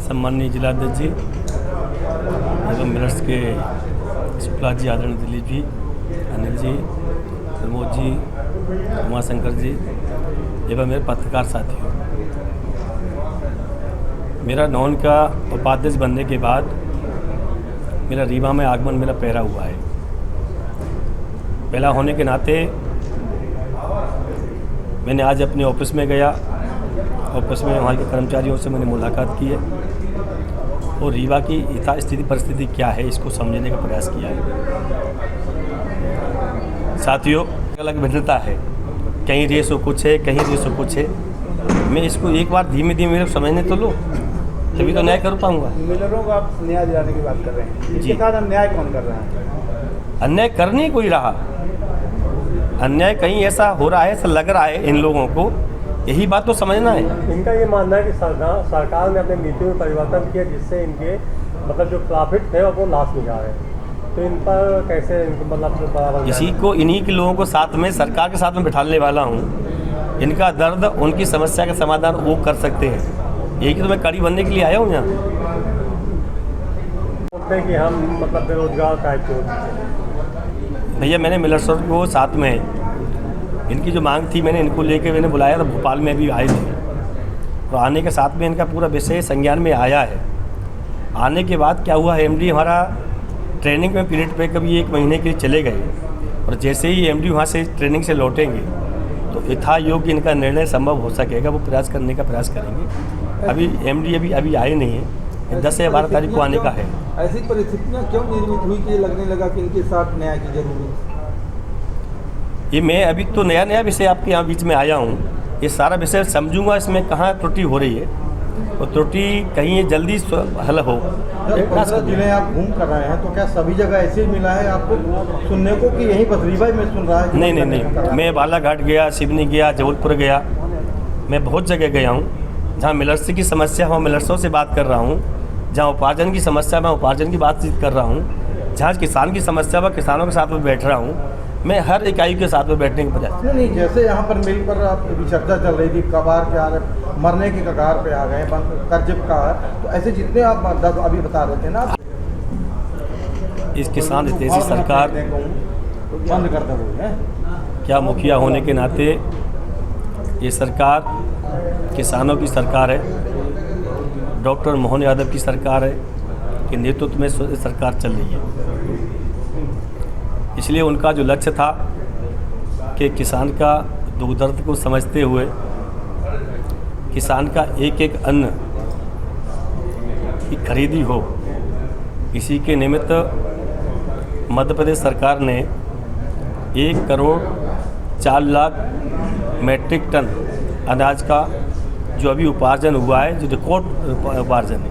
सम्माननीय जिलाध्यक्ष जी एवं मिलर्स के शुक्ला जी, आदरणीय दिलीप जी, अनिल जी, प्रमोद जी, उमाशंकर जी एवं मेरे पत्रकार साथियों, मेरा नौन का उपाध्यक्ष बनने के बाद मेरा रीवा में आगमन मेरा पहला हुआ है। पहला होने के नाते मैंने आज अपने ऑफिस में गया। ऑफिस में वहाँ के कर्मचारियों से मैंने मुलाकात की है और रीवा की यथास्थिति परिस्थिति क्या है इसको समझने का प्रयास किया है। साथियों, अलग भिन्नता है, कहीं रेसो कुछ है, कहीं रेसो कुछ है। मैं इसको एक बार धीमे धीमे समझने तो लो, तभी तो न्याय कर पाऊँगा। मिलरों को आप न्याय दिलाने की बात कर रहे हैं, इसके साथ हम न्याय कौन कर रहा है? अन्याय कर नहीं कोई रहा, अन्याय कहीं ऐसा हो रहा है, ऐसा लग रहा है इन लोगों को, यही बात तो समझना है। इनका ये मानना है कि सरकार ने अपने नीति में परिवर्तन किया जिससे इनके मतलब जो प्रॉफिट थे वो लॉस में जा रहे हैं, तो इन पर कैसे मतलब इसी को, इन्हीं के लोगों को साथ में, सरकार के साथ में बिठाने वाला हूँ। इनका दर्द, उनकी समस्या का समाधान वो कर सकते हैं, यही तो मैं कड़ी बनने के लिए आया हूँ यहाँ। बोलते हैं कि हम मतलब बेरोजगार टाइप के। भैया, मैंने मिलर्स को साथ में, इनकी जो मांग थी मैंने इनको लेके मैंने बुलाया था, भोपाल में भी आए थे, तो आने के साथ में इनका पूरा विषय संज्ञान में आया है। आने के बाद क्या हुआ, एमडी हमारा ट्रेनिंग में पीरियड पे कभी 1 महीने के लिए चले गए, और जैसे ही एमडी वहाँ से ट्रेनिंग से लौटेंगे तो यथा योग्य इनका निर्णय संभव हो सकेगा, वो प्रयास करने का प्रयास करेंगे। अभी एमडी अभी आए नहीं है, 10 से 12 तारीख को आने का है। ऐसी परिस्थितियाँ क्यों निर्मित हुई कि लगने लगा कि इनके साथ न्याय की जरूरत? ये मैं अभी तो नया विषय आपके यहाँ बीच में आया हूँ, ये सारा विषय समझूंगा इसमें कहाँ त्रुटि हो रही है, और त्रुटि कहीं ये जल्दी हल हो। 15 जिले आप घूम कर रहे हैं, तो क्या सभी जगह ऐसे मिला है आपको सुनने को कि यहीं बस रीवा में सुन रहा है? नहीं, मैं बालाघाट गया, सिवनी गया, जबलपुर गया, मैं बहुत जगह गया हूँ। जहाँ मिलर्स की समस्या हो, मिलर्सों से बात कर रहा हूँ। जहाँ उपार्जन की समस्या, मैं उपार्जन की बातचीत कर रहा हूँ। जहाँ किसान की समस्या, मैं किसानों के साथ में बैठ रहा हूँ। मैं हर इकाई के साथ में बैठने के बजाय नहीं, जैसे यहाँ पर मिल पर आपकी चर्चा चल रही थी, कबार के आ रहे, मरने की कगार पे आ गए, कर्ज का, तो ऐसे जितने आप अभी बता रहे थे ना, इस किसान हितैषी सरकार बंद कर दे, क्या मुखिया होने के नाते ये सरकार किसानों की सरकार है, डॉक्टर मोहन यादव की सरकार है कि नेतृत्व में सरकार चल रही है। इसलिए उनका जो लक्ष्य था कि किसान का दुख दर्द को समझते हुए किसान का एक एक अन्न की खरीदी हो, इसी के निमित्त मध्य प्रदेश सरकार ने 1 करोड़ 4 लाख मैट्रिक टन अनाज का जो अभी उपार्जन हुआ है, जो रिकॉर्ड उपार्जन है,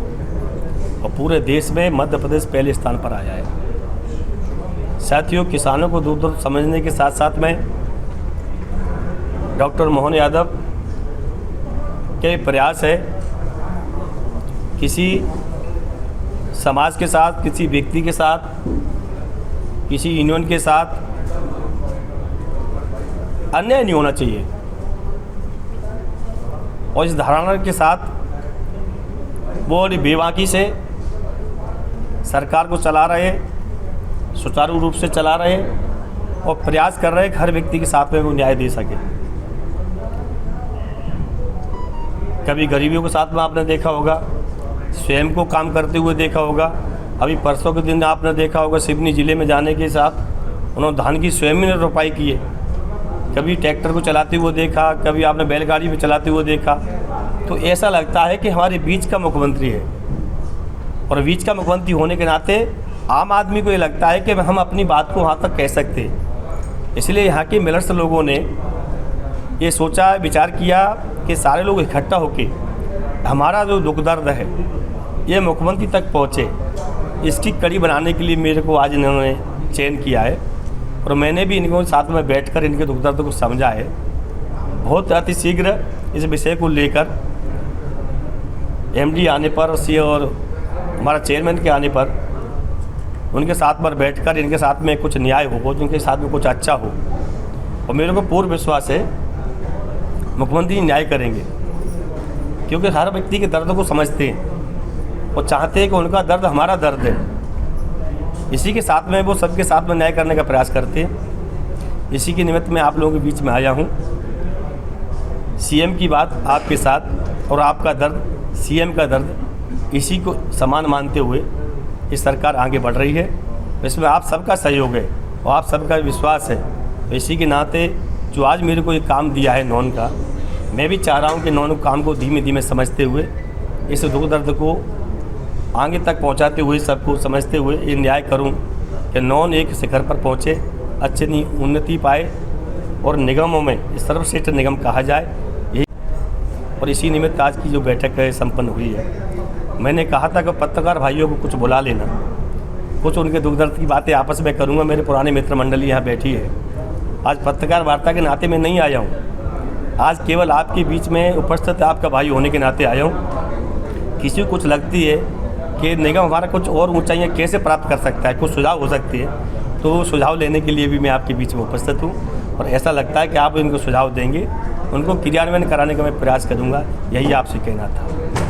और पूरे देश में मध्य प्रदेश पहले स्थान पर आया है। साथियों, किसानों को दूर दूर समझने के साथ साथ में डॉक्टर मोहन यादव के प्रयास है किसी समाज के साथ, किसी व्यक्ति के साथ, किसी यूनियन के साथ अन्याय नहीं होना चाहिए, और इस धारणा के साथ वो बेबाकी से सरकार को चला रहे, सुचारू रूप से चला रहे और प्रयास कर रहे हैं हर व्यक्ति के साथ में वो न्याय दे सके। कभी गरीबियों के साथ में आपने देखा होगा, स्वयं को काम करते हुए देखा होगा। अभी परसों के दिन आपने देखा होगा, सिवनी ज़िले में जाने के साथ उन्होंने धान की स्वयं ही रोपाई की है। कभी ट्रैक्टर को चलाते हुए देखा, कभी आपने बैलगाड़ी में चलाते हुए देखा। तो ऐसा लगता है कि हमारे बीच का मुख्यमंत्री है, और बीच का मुख्यमंत्री होने के नाते आम आदमी को ये लगता है कि हम अपनी बात को वहाँ तक कह सकते हैं। इसलिए यहाँ के मिलर्स लोगों ने ये सोचा, विचार किया कि सारे लोग इकट्ठा होके हमारा जो दुख दर्द है ये मुख्यमंत्री तक पहुँचे, इसकी कड़ी बनाने के लिए मेरे को आज इन्होंने चयन किया है, और मैंने भी इनको साथ में बैठकर इनके दुख दर्द को समझा है। बहुत अति शीघ्र इस विषय को लेकर एमडी आने पर और हमारा चेयरमैन के आने पर उनके साथ पर बैठकर इनके साथ में कुछ न्याय हो, उनके साथ में कुछ अच्छा हो, और मेरे को पूर्ण विश्वास है मुख्यमंत्री न्याय करेंगे, क्योंकि हर व्यक्ति के दर्द को समझते हैं। वो चाहते हैं कि उनका दर्द हमारा दर्द है। इसी के साथ में वो सबके साथ में न्याय करने का प्रयास करते हैं। इसी के निमित्त मैं आप लोगों के बीच में आया हूँ। सीएम की बात आपके साथ और आपका दर्द सीएम का दर्द, इसी को समान मानते हुए ये सरकार आगे बढ़ रही है। इसमें आप सबका सहयोग है और आप सबका विश्वास है। तो इसी के नाते जो आज मेरे को ये काम दिया है नॉन का, मैं भी चाह रहा हूँ कि नॉन काम को धीमे धीमे समझते हुए, इस दुख दर्द को आगे तक पहुँचाते हुए, सबको समझते हुए ये न्याय करूँ कि नॉन एक शिखर पर पहुँचे, अच्छी उन्नति पाए और निगमों में सर्वश्रेष्ठ निगम कहा जाए। यही और इसी निमित्त आज की जो बैठक है संपन्न हुई है। मैंने कहा था कि पत्रकार भाइयों को कुछ बुला लेना, कुछ उनके दुख दर्द की बातें आपस में करूँगा। मेरे पुराने मित्र मंडली यहाँ बैठी है। आज पत्रकार वार्ता के नाते मैं नहीं आया हूँ, आज केवल आपके बीच में उपस्थित आपका भाई होने के नाते आया हूँ। किसी को कुछ लगती है कि निगम हमारा कुछ और ऊंचाइयाँ कैसे प्राप्त कर सकता है, कुछ सुझाव हो सकती है, तो सुझाव लेने के लिए भी मैं आपके बीच में उपस्थित हूँ। और ऐसा लगता है कि आप इनको सुझाव देंगे, उनको क्रियान्वयन कराने का मैं प्रयास करूँगा। यही आपसे कहना था।